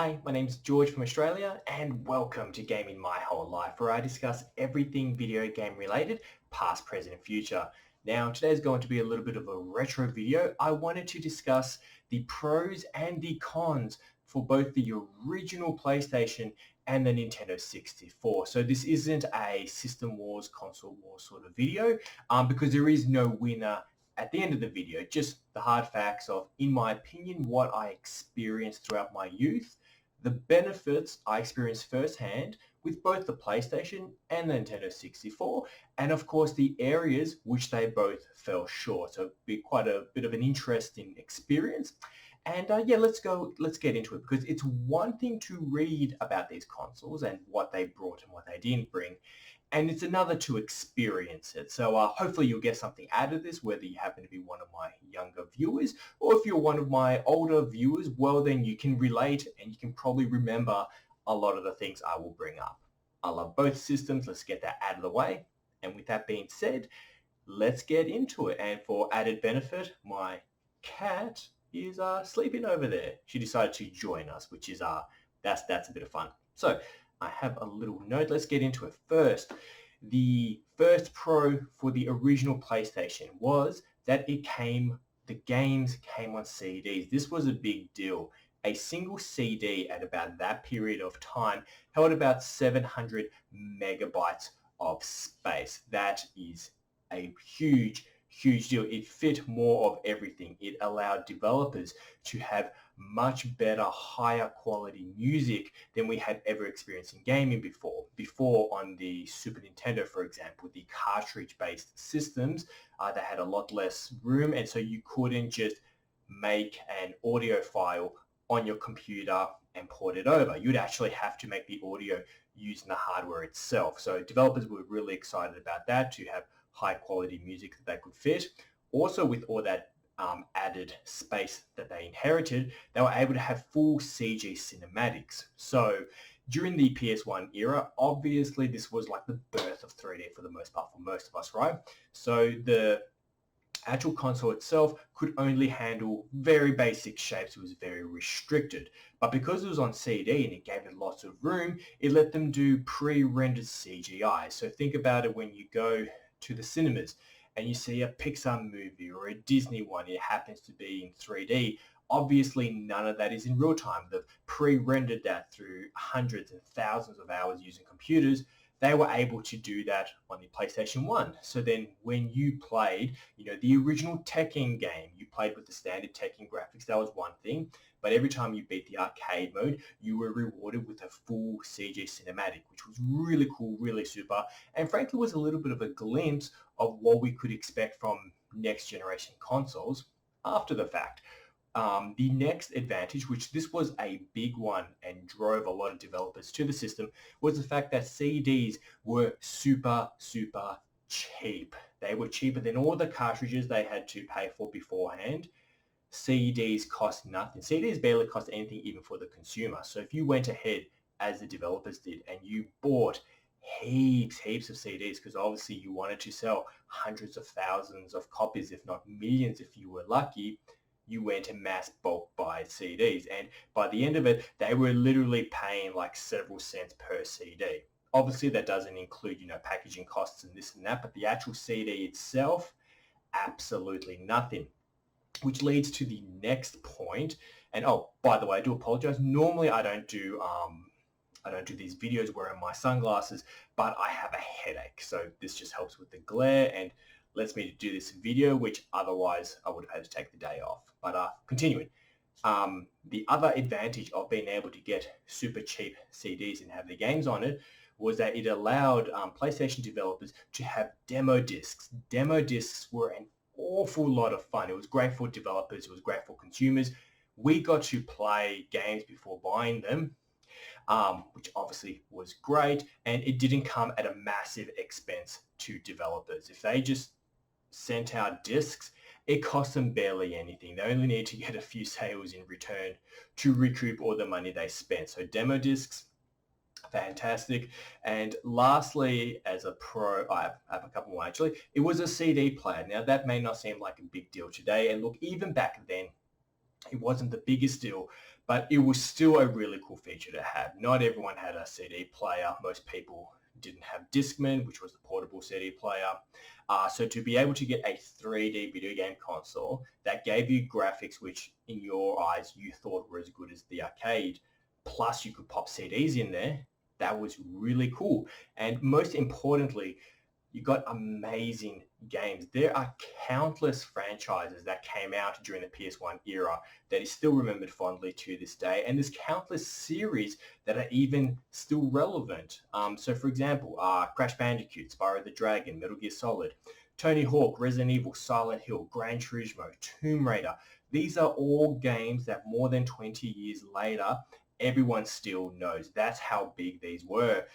Hi, my name's George from Australia and welcome to Gaming My Whole Life, where I discuss everything video game related, past, present and future. Now today's going to be a little bit of a retro video. I wanted to discuss the pros and the cons for both the original PlayStation and the Nintendo 64. So this isn't a System Wars, Console Wars sort of video because there is no winner at the end of the video, just the hard facts of, in my opinion, what I experienced throughout my youth, the benefits I experienced firsthand with both the PlayStation and the Nintendo 64, and of course the areas which they both fell short. So it'd be quite a bit of an interesting experience. And yeah, let's get into it, because it's one thing to read about these consoles and what they brought and what they didn't bring, and it's another to experience it. So hopefully you'll get something out of this, whether you happen to be one of my younger viewers or if you're one of my older viewers. Well, then you can relate and you can probably remember a lot of the things I will bring up. I love both systems. Let's get that out of the way. And with that being said, let's get into it. And for added benefit, my cat is sleeping over there. She decided to join us, which is that's a bit of fun. So I have a little note. Let's get into it. First, the first pro for the original PlayStation was that the games came on CDs. This was a big deal. A single CD at about that period of time held about 700 megabytes of space. That is a huge deal. It fit more of everything. It allowed developers to have much better, higher quality music than we had ever experienced in gaming before. Before, on the Super Nintendo, for example, the cartridge-based systems, they had a lot less room, and so you couldn't just make an audio file on your computer and port it over. You'd actually have to make the audio using the hardware itself. So developers were really excited about that, to have high quality music that they could fit. Also, with all that added space that they inherited, they were able to have full CG cinematics. So during the PS1 era, obviously this was like the birth of 3D for the most part for most of us, right? So the actual console itself could only handle very basic shapes. It was very restricted. But because it was on CD and it gave it lots of room, it let them do pre-rendered CGI. So think about it when you go to the cinemas and you see a Pixar movie or a Disney one, it happens to be in 3D. Obviously, none of that is in real time. They've pre-rendered that through hundreds and thousands of hours using computers. They were able to do that on the PlayStation 1. So then when you played, the original Tekken game, you played with the standard Tekken graphics, that was one thing. But every time you beat the arcade mode, you were rewarded with a full CG cinematic, which was really cool, really super, and frankly was a little bit of a glimpse of what we could expect from next generation consoles after the fact. The next advantage, which this was a big one and drove a lot of developers to the system, was the fact that CDs were super cheap. They were cheaper than all the cartridges they had to pay for beforehand. CDs cost nothing. CDs barely cost anything even for the consumer. So if you went ahead, as the developers did, and you bought heaps of CDs, because obviously you wanted to sell hundreds of thousands of copies, if not millions if you were lucky, you went and mass bulk buy CDs. And by the end of it, they were literally paying like several cents per CD. Obviously that doesn't include, packaging costs and this and that, but the actual CD itself, absolutely nothing. Which leads to the next point. And oh, by the way, I do apologize. Normally I don't do these videos wearing my sunglasses, but I have a headache. So this just helps with the glare and lets me to do this video, which otherwise I would have had to take the day off. But continuing, the other advantage of being able to get super cheap CDs and have the games on it was that it allowed PlayStation developers to have demo discs. Demo discs were an awful lot of fun. It was great for developers. It was great for consumers. We got to play games before buying them, which obviously was great, and it didn't come at a massive expense to developers. If they just sent out discs, it cost them barely anything. They only need to get a few sales in return to recoup all the money they spent. So demo discs, fantastic. And lastly, as a pro, I have a couple more actually, it was a CD player. Now that may not seem like a big deal today, and look, even back then, It wasn't the biggest deal, but it was still a really cool feature to have. Not everyone had a CD player. Most people didn't have Discman, which was the portable CD player. So to be able to get a 3D video game console that gave you graphics which in your eyes you thought were as good as the arcade, plus you could pop CDs in there, that was really cool. And most importantly, you got amazing games. There are countless franchises that came out during the PS1 era that is still remembered fondly to this day, and there's countless series that are even still relevant. So for example, Crash Bandicoot, Spyro the Dragon, Metal Gear Solid, Tony Hawk, Resident Evil, Silent Hill, Gran Turismo, Tomb Raider. These are all games that more than 20 years later, everyone still knows. That's how big these were.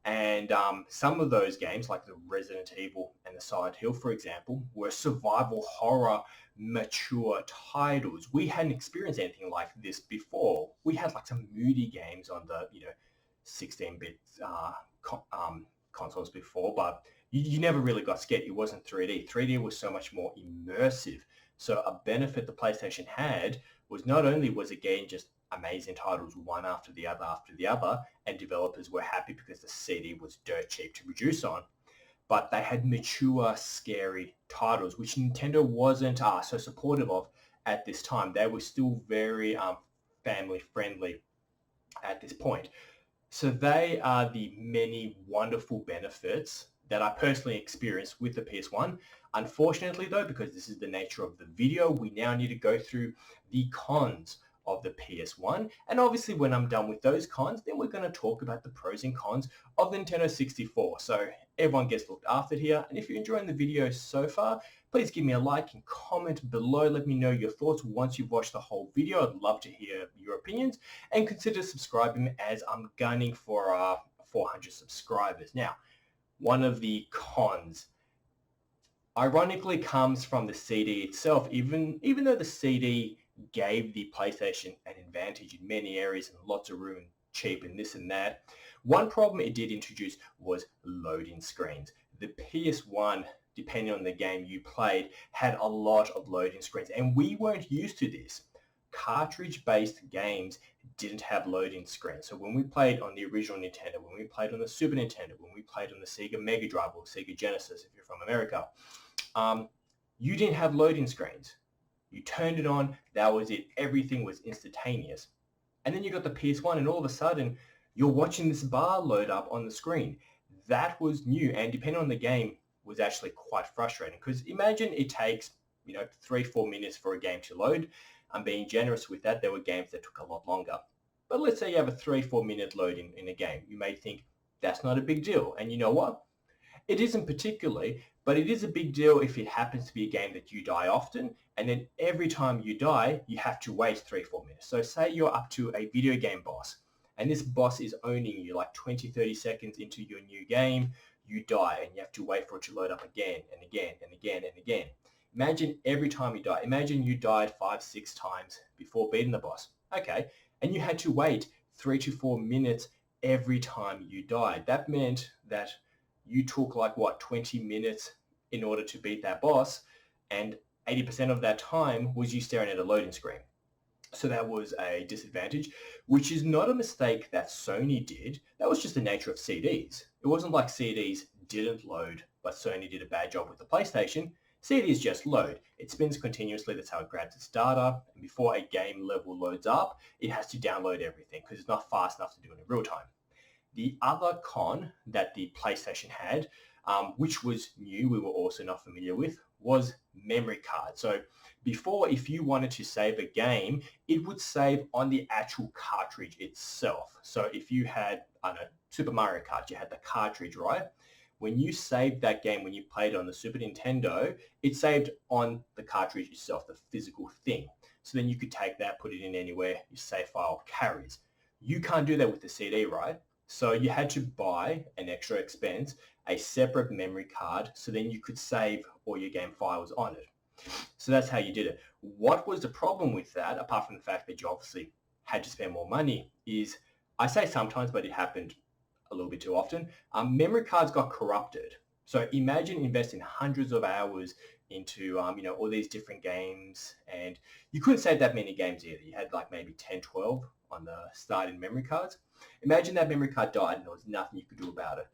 And some of those games, like the Resident Evil and the Silent Hill, for example, were survival horror mature titles. We hadn't experienced anything like this before. We had like some moody games on the 16-bit consoles before, but you never really got scared. It wasn't 3D. 3D was so much more immersive. So a benefit the PlayStation had was not only was it getting just amazing titles one after the other, and developers were happy because the CD was dirt cheap to produce on, but they had mature, scary titles, which Nintendo wasn't so supportive of at this time. They were still very family friendly at this point. So they are the many wonderful benefits that I personally experienced with the PS1. Unfortunately, though, because this is the nature of the video, we now need to go through the cons of the PS1. And obviously when I'm done with those cons, then we're going to talk about the pros and cons of the Nintendo 64. So everyone gets looked after here. And if you're enjoying the video so far, please give me a like and comment below. Let me know your thoughts once you've watched the whole video. I'd love to hear your opinions, and consider subscribing as I'm gunning for 400 subscribers. Now, one of the cons ironically comes from the CD itself. Even though the CD gave the PlayStation an advantage in many areas and lots of room, cheap and this and that, one problem it did introduce was loading screens. The PS1, depending on the game you played, had a lot of loading screens, and we weren't used to this. Cartridge-based games didn't have loading screens. So when we played on the original Nintendo, when we played on the Super Nintendo, when we played on the Sega Mega Drive or Sega Genesis if you're from America, you didn't have loading screens. You turned it on, that was it. Everything was instantaneous. And then you got the PS1 and all of a sudden you're watching this bar load up on the screen. That was new, and depending on the game was actually quite frustrating, because imagine it takes 3-4 minutes for a game to load. I'm being generous with that. There were games that took a lot longer. But let's say you have a 3-4 minute load in a game. You may think that's not a big deal. And you know what? It isn't particularly, but it is a big deal if it happens to be a game that you die often, and then every time you die, you have to wait 3-4 minutes. So say you're up to a video game boss, and this boss is owning you like 20-30 seconds into your new game, you die, and you have to wait for it to load up again and again and again and again. Imagine every time you die. Imagine you died 5-6 times before beating the boss. Okay, and you had to wait 3 to 4 minutes every time you died. That meant that you took 20 minutes in order to beat that boss, and 80% of that time was you staring at a loading screen. So that was a disadvantage, which is not a mistake that Sony did. That was just the nature of CDs. It wasn't like CDs didn't load, but Sony did a bad job with the PlayStation. CDs just load. It spins continuously. That's how it grabs its data. And before a game level loads up, it has to download everything because it's not fast enough to do it in real time. The other con that the PlayStation had, which was new, we were also not familiar with, was memory cards. So before, if you wanted to save a game, it would save on the actual cartridge itself. So if you had, Super Mario Kart, you had the cartridge, right? When you saved that game, when you played on the Super Nintendo, it saved on the cartridge itself, the physical thing. So then you could take that, put it in anywhere, your save file carries. You can't do that with the CD, right? So you had to buy an extra expense, a separate memory card, so then you could save all your game files on it. So that's how you did it. What was the problem with that, apart from the fact that you obviously had to spend more money, is, I say sometimes, but it happened a little bit too often, memory cards got corrupted. So imagine investing hundreds of hours into all these different games, and you couldn't save that many games either. You had like maybe 10, 12 on the starting memory cards. Imagine that memory card died and there was nothing you could do about it.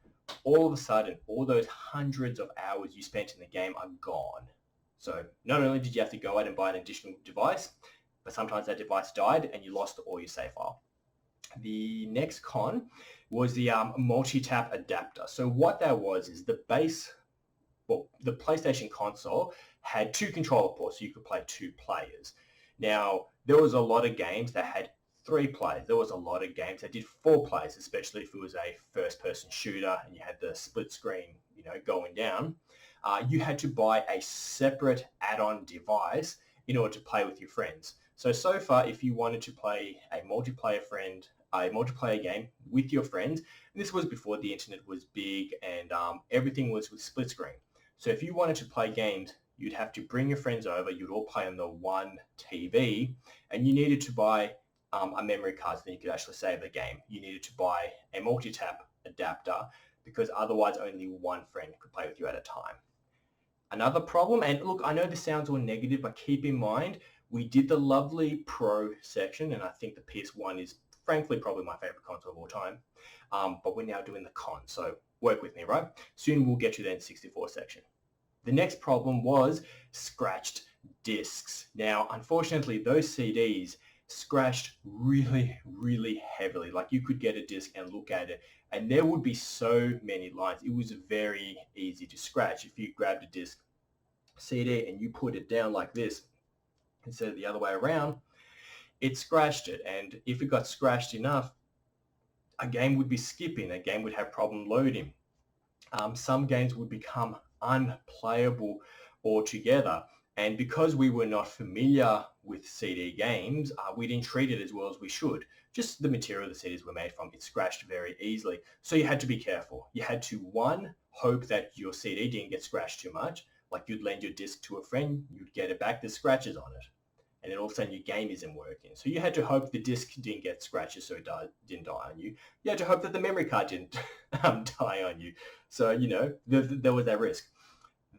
All of a sudden, all those hundreds of hours you spent in the game are gone. So not only did you have to go out and buy an additional device, but sometimes that device died and you lost all your save file. The next con was the Multitap Adapter. So what that was is the PlayStation console had two controller ports, so you could play two players. Now, there was a lot of games that had 3 players. There was a lot of games that did 4 players, especially if it was a first-person shooter and you had the split screen, going down. You had to buy a separate add-on device in order to play with your friends. So far, if you wanted to play a multiplayer game with your friends, and this was before the internet was big and everything was with split screen. So if you wanted to play games, you'd have to bring your friends over, you'd all play on the one TV, and you needed to buy a memory card so that you could actually save the game. You needed to buy a multi-tap adapter because otherwise only one friend could play with you at a time. Another problem, and look, I know this sounds all negative, but keep in mind, we did the lovely Pro section, and I think the PS1 is frankly probably my favorite console of all time, but we're now doing the con, so work with me, right? Soon we'll get to the N64 section. The next problem was scratched discs. Now, unfortunately, those CDs scratched really, really heavily. Like you could get a disc and look at it, and there would be so many lines. It was very easy to scratch. If you grabbed a disc CD and you put it down like this instead of the other way around, it scratched it. And if it got scratched enough, a game would be skipping. A game would have problem loading. Some games would become unplayable altogether. And because we were not familiar with CD games, we didn't treat it as well as we should. Just the material the CDs were made from, it scratched very easily. So you had to be careful. You had to, one, hope that your CD didn't get scratched too much. Like you'd lend your disc to a friend, you'd get it back, there's scratches on it. And then all of a sudden your game isn't working. So you had to hope the disc didn't get scratches so it didn't die on you. You had to hope that the memory card didn't die on you. So, there was that risk.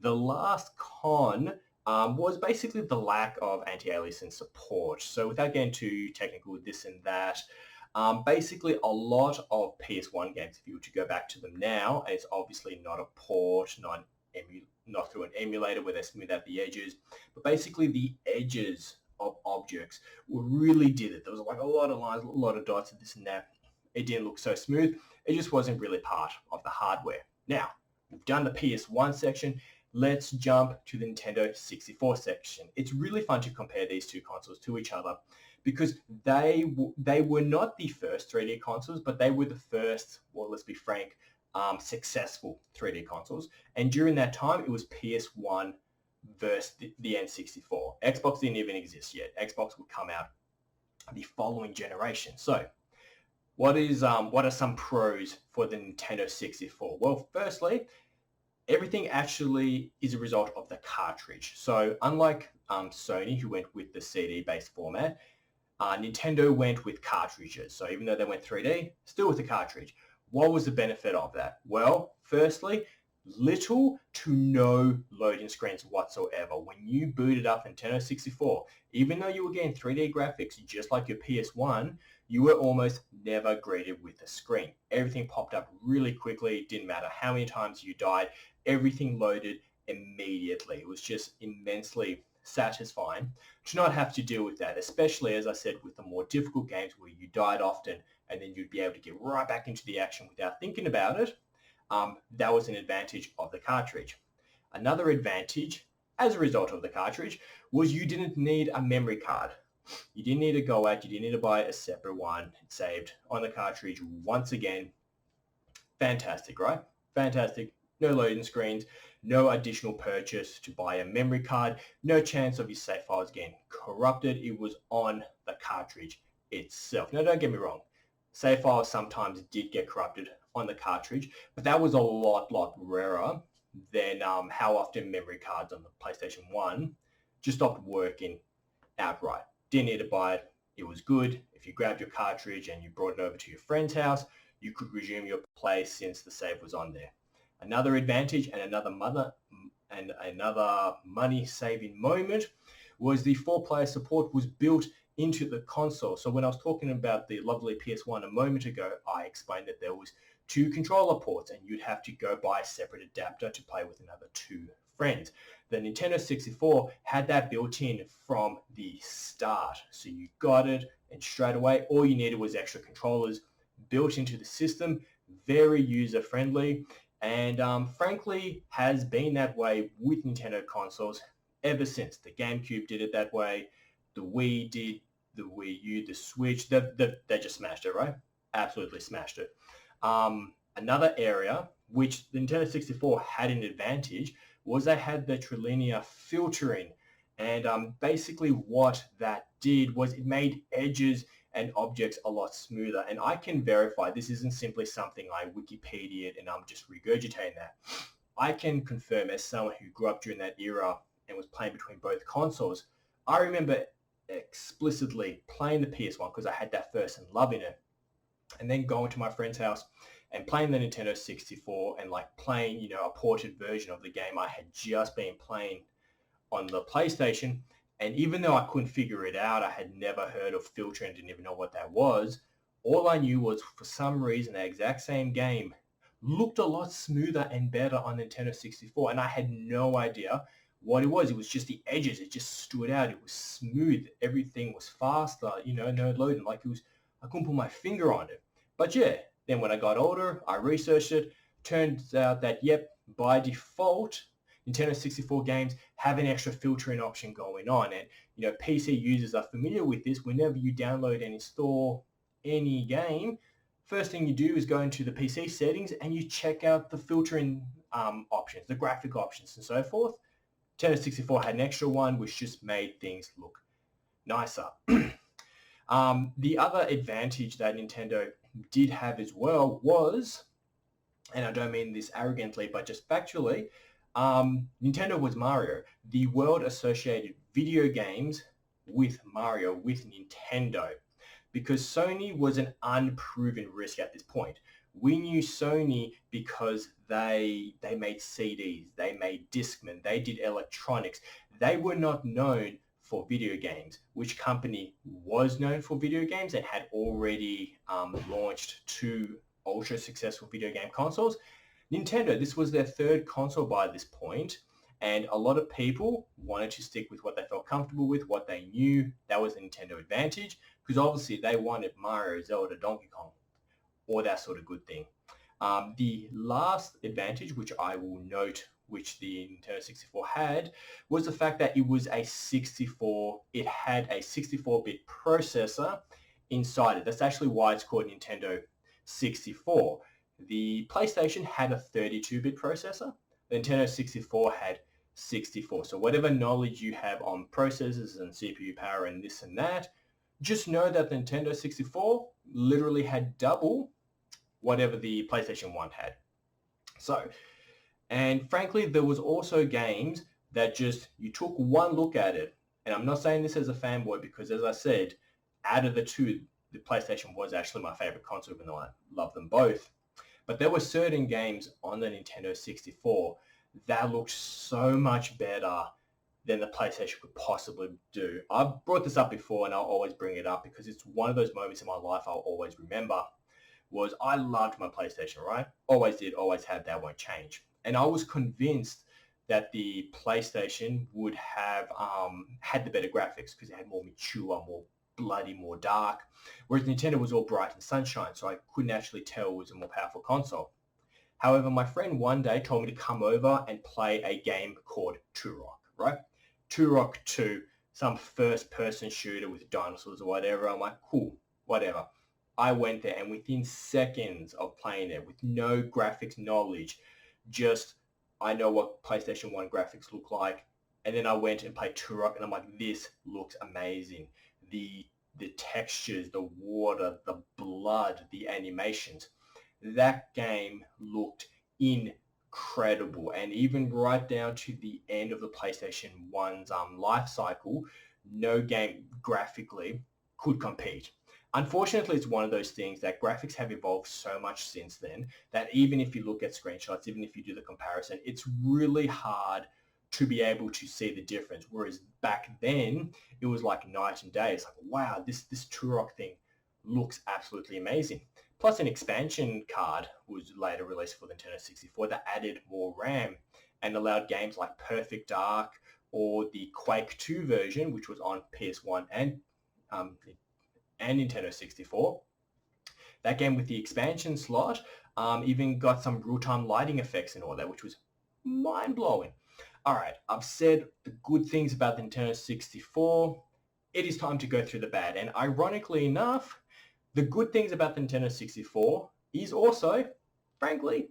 The last con was basically the lack of anti-aliasing support. So without getting too technical with this and that, basically a lot of PS1 games, if you were to go back to them now, and it's obviously not a port, not through an emulator where they smooth out the edges, but basically the edges of objects really did it. There was like a lot of lines, a lot of dots and this and that. It didn't look so smooth. It just wasn't really part of the hardware. Now, we've done the PS1 section. Let's jump to the Nintendo 64 section. It's really fun to compare these two consoles to each other because they were not the first 3D consoles, but they were the first, well, let's be frank, successful 3D consoles. And during that time, it was PS1 versus the N64. Xbox didn't even exist yet. Xbox would come out the following generation. So what are some pros for the Nintendo 64? Well, firstly, everything actually is a result of the cartridge. So unlike Sony, who went with the CD-based format, Nintendo went with cartridges. So even though they went 3D, still with the cartridge. What was the benefit of that? Well, firstly, little to no loading screens whatsoever. When you booted up Nintendo 64, even though you were getting 3D graphics just like your PS1, you were almost never greeted with a screen. Everything popped up really quickly. It didn't matter how many times you died. Everything loaded immediately. It was just immensely satisfying to not have to deal with that, especially, as I said, with the more difficult games where you died often and then you'd be able to get right back into the action without thinking about it. That was an advantage of the cartridge. Another advantage as a result of the cartridge was you didn't need a memory card. You didn't need to go out, you didn't need to buy a separate one. It saved on the cartridge once again. Fantastic, right? Fantastic. No loading screens, no additional purchase to buy a memory card, no chance of your save files getting corrupted. It was on the cartridge itself. Now, don't get me wrong. Save files sometimes did get corrupted on the cartridge, but that was a lot rarer than how often memory cards on the PlayStation 1 just stopped working outright. Didn't need to buy it. It was good. If you grabbed your cartridge and you brought it over to your friend's house, you could resume your play since the save was on there. Another advantage and another money-saving moment was the 4-player support was built into the console. So when I was talking about the lovely PS1 a moment ago, I explained that there was 2 controller ports and you'd have to go buy a separate adapter to play with another 2 friends. The Nintendo 64 had that built in from the start. So you got it and straight away all you needed was extra controllers built into the system, very user-friendly, and frankly has been that way with Nintendo consoles ever since. The GameCube did it that way, the Wii did, the Wii U, the Switch, they just smashed it, right? Absolutely smashed it. Another area which the Nintendo 64 had an advantage was they had the Trilinear Filtering. And basically what that did was it made edges and objects a lot smoother. And I can verify this isn't simply something I Wikipedia'd and I'm just regurgitating that. I can confirm as someone who grew up during that era and was playing between both consoles, I remember explicitly playing the PS1 because I had that first and loving it, and then going to my friend's house and playing the Nintendo 64 and like playing, you know, a ported version of the game I had just been playing on the PlayStation. And even though I couldn't figure it out, I had never heard of filtering, didn't even know what that was. All I knew was for some reason the exact same game looked a lot smoother and better on Nintendo 64, and I had no idea what it was. It was just the edges. It just stood out. It was smooth. Everything was faster, you know, no loading. Like it was, I couldn't put my finger on it. But yeah, then when I got older, I researched it. Turns out that, yep, by default, Nintendo 64 games have an extra filtering option going on. And, you know, PC users are familiar with this. Whenever you download and install any game, first thing you do is go into the PC settings and you check out the filtering options, the graphic options and so forth. Nintendo 64 had an extra one which just made things look nicer. The other advantage that Nintendo did have as well was, and I don't mean this arrogantly, but just factually, Nintendo was Mario. The world associated video games with Mario, with Nintendo, because Sony was an unproven risk at this point. We knew Sony because they made CDs, they made Discman, they did electronics. They were not known for video games. Which company was known for video games and had already launched 2 ultra successful video game consoles? Nintendo. This was their 3rd console by this point, and a lot of people wanted to stick with what they felt comfortable with, what they knew. That was the Nintendo advantage, because obviously they wanted Mario, Zelda, Donkey Kong, or that sort of good thing. The last advantage, which I will note, which the Nintendo 64 had, was the fact that it was a 64, it had a 64-bit processor inside it. That's actually why it's called Nintendo 64. The PlayStation had a 32-bit processor. The Nintendo 64 had 64. So whatever knowledge you have on processors and CPU power and this and that, just know that the Nintendo 64 literally had double whatever the PlayStation 1 had. So, and frankly, there was also games that just, you took one look at it, and I'm not saying this as a fanboy because, as I said, out of the 2, the PlayStation was actually my favorite console, even though I love them both. But there were certain games on the Nintendo 64 that looked so much better than the PlayStation could possibly do. I've brought this up before and I'll always bring it up because it's one of those moments in my life I'll always remember. Was I loved my PlayStation, right? Always did, always have, that won't change. And I was convinced that the PlayStation would have had the better graphics because it had more mature, more bloody, more dark, whereas Nintendo was all bright and sunshine, so I couldn't actually tell it was a more powerful console. However, my friend one day told me to come over and play a game called Turok, right? Turok 2, some first-person shooter with dinosaurs or whatever. I'm like, cool, whatever. I went there, and within seconds of playing it, with no graphics knowledge, just, I know what PlayStation 1 graphics look like, and then I went and played Turok, and I'm like, this looks amazing. The textures, the water, the blood, the animations. That game looked incredible. And even right down to the end of the PlayStation 1's life cycle, no game graphically could compete. Unfortunately, it's one of those things that graphics have evolved so much since then that even if you look at screenshots, even if you do the comparison, it's really hard to be able to see the difference. Whereas back then, it was like night and day. It's like, wow, this Turok thing looks absolutely amazing. Plus, an expansion card was later released for the Nintendo 64 that added more RAM and allowed games like Perfect Dark or the Quake 2 version, which was on PS1 um, and Nintendo 64. That game with the expansion slot even got some real-time lighting effects and all that, which was mind-blowing. All right, I've said the good things about the Nintendo 64. It is time to go through the bad. And ironically enough, the good things about the Nintendo 64 is also, frankly,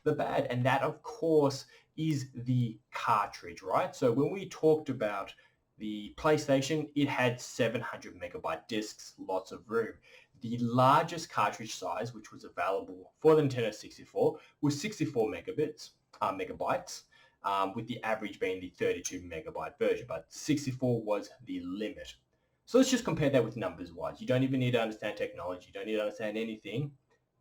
the bad. And that, of course, is the cartridge, right? So when we talked about the PlayStation, it had 700 megabyte discs, lots of room. The largest cartridge size, which was available for the Nintendo 64, was 64 megabytes, with the average being the 32 megabyte version, but 64 was the limit. So let's just compare that with numbers wise. You don't even need to understand technology. You don't need to understand anything.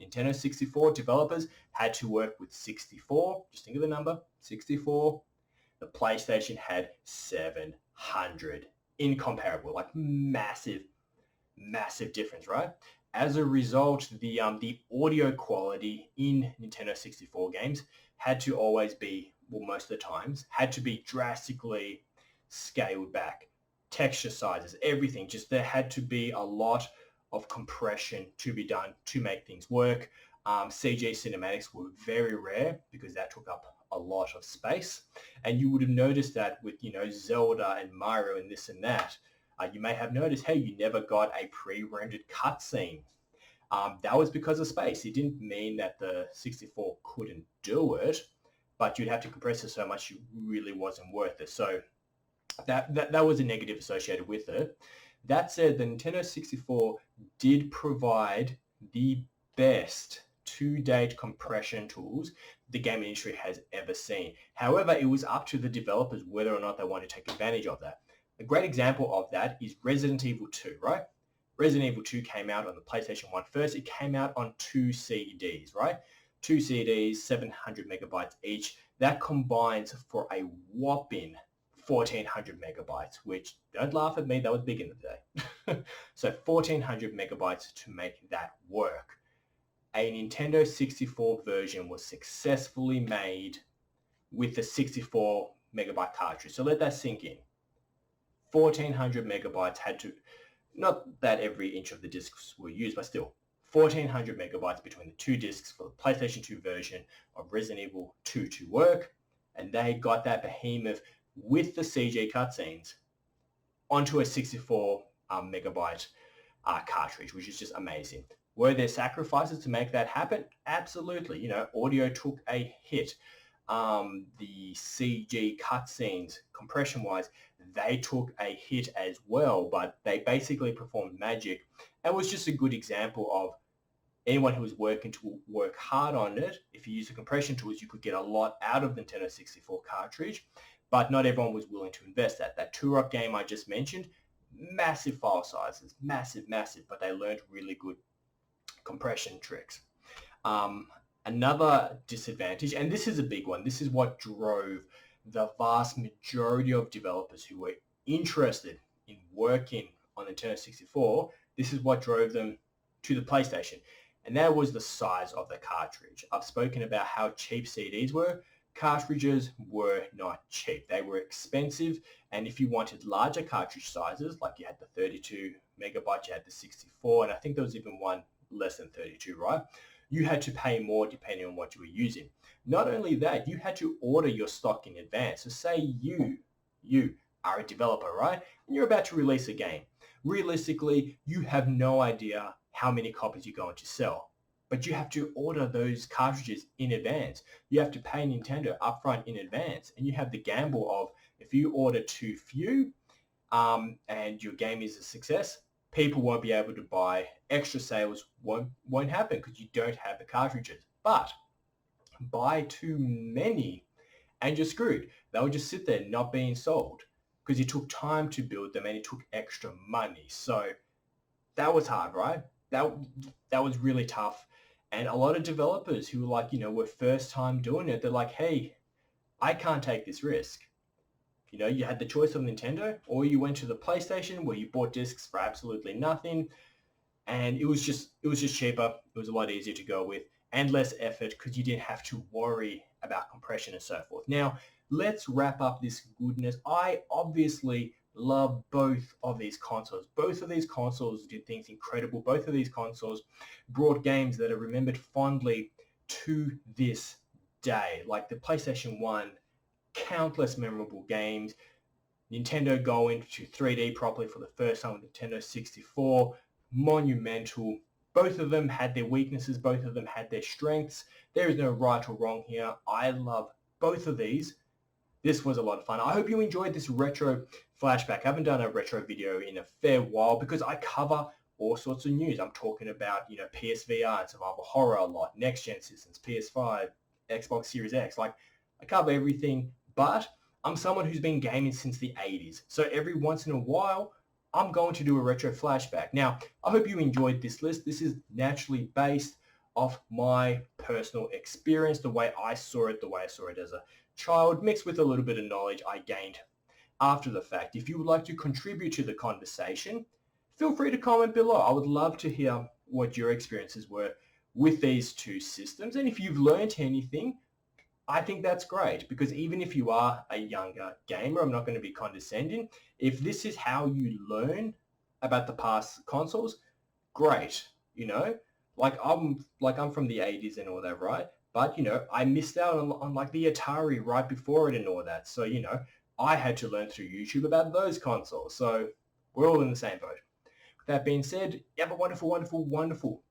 Nintendo 64 developers had to work with 64. Just think of the number, 64. The PlayStation had 700. Incomparable, like massive difference, right? As a result, the audio quality in Nintendo 64 games had to always be, well, most of the times, had to be drastically scaled back. Texture sizes, everything, just there had to be a lot of compression to be done to make things work. CG cinematics were very rare because that took up a lot of space. And you would have noticed that with, Zelda and Mario and this and that. You may have noticed, hey, you never got a pre-rendered cutscene. That was because of space. It didn't mean that the 64 couldn't do it, but you'd have to compress it so much it really wasn't worth it. So that was a negative associated with it. That said, the Nintendo 64 did provide the best to-date compression tools the game industry has ever seen. However, it was up to the developers whether or not they want to take advantage of that. A great example of that is Resident Evil 2, right? Resident Evil 2 came out on the PlayStation 1 first. It came out on 2 CDs, right? 2 CDs, 700 megabytes each. That combines for a whopping 1400 megabytes, which, don't laugh at me, that was big in the day. So 1400 megabytes to make that work. A Nintendo 64 version was successfully made with the 64 megabyte cartridge. So let that sink in. 1400 megabytes had to, not that every inch of the discs were used, but still 1400 megabytes between the two discs for the PlayStation 2 version of Resident Evil 2 to work. And they got that behemoth with the CG cutscenes onto a 64 megabyte cartridge, which is just amazing. Were there sacrifices to make that happen? Absolutely. Audio took a hit. The CG cutscenes, compression-wise, they took a hit as well, but they basically performed magic. And was just a good example of anyone who was working to work hard on it. If you use the compression tools, you could get a lot out of the Nintendo 64 cartridge, but not everyone was willing to invest that. That Turok game I just mentioned, massive file sizes, massive, but they learned really good compression tricks. Another disadvantage, and this is a big one, this is what drove the vast majority of developers who were interested in working on the Nintendo 64, this is what drove them to the PlayStation, and that was the size of the cartridge. I've spoken about how cheap CDs were. Cartridges were not cheap. They were expensive, and if you wanted larger cartridge sizes, like you had the 32 megabyte, you had the 64, and I think there was even one less than 32, right? You had to pay more depending on what you were using. Not only that, you had to order your stock in advance. So say you are a developer, right? And you're about to release a game. Realistically, you have no idea how many copies you're going to sell, but you have to order those cartridges in advance. You have to pay Nintendo upfront in advance, and you have the gamble of if you order too few and your game is a success, people won't be able to buy. Extra sales won't happen because you don't have the cartridges. But buy too many and you're screwed. They'll just sit there not being sold because it took time to build them and it took extra money. So that was hard, right? That that was really tough. And a lot of developers who were like, were first time doing it, they're like, hey, I can't take this risk. You had the choice of Nintendo, or you went to the PlayStation where you bought discs for absolutely nothing, and it was just cheaper. It was a lot easier to go with and less effort because you didn't have to worry about compression and so forth. Now, let's wrap up this goodness. I obviously love both of these consoles. Both of these consoles did things incredible. Both of these consoles brought games that are remembered fondly to this day. Like the PlayStation 1, countless memorable games. Nintendo going to 3D properly for the first time with Nintendo 64, monumental. Both of them had their weaknesses, both of them had their strengths. There is no right or wrong here. I love both of these. This was a lot of fun. I hope you enjoyed this retro flashback. I haven't done a retro video in a fair while because I cover all sorts of news. I'm talking about, PSVR and survival horror a lot, next-gen systems, PS5, Xbox Series X. Like, I cover everything, but I'm someone who's been gaming since the 80s. So every once in a while, I'm going to do a retro flashback. Now, I hope you enjoyed this list. This is naturally based off my personal experience, the way I saw it as a child, mixed with a little bit of knowledge I gained after the fact. If you would like to contribute to the conversation, feel free to comment below. I would love to hear what your experiences were with these two systems. And if you've learned anything, I think that's great, because even if you are a younger gamer, I'm not going to be condescending. If this is how you learn about the past consoles, great. I'm from the 80s and all that, right? But I missed out on like the Atari right before it and all that. So I had to learn through YouTube about those consoles. So we're all in the same boat. With that being said, you have a wonderful, wonderful, wonderful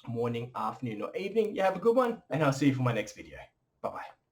morning, afternoon, or evening. You have a good one, and I'll see you for my next video. Bye-bye.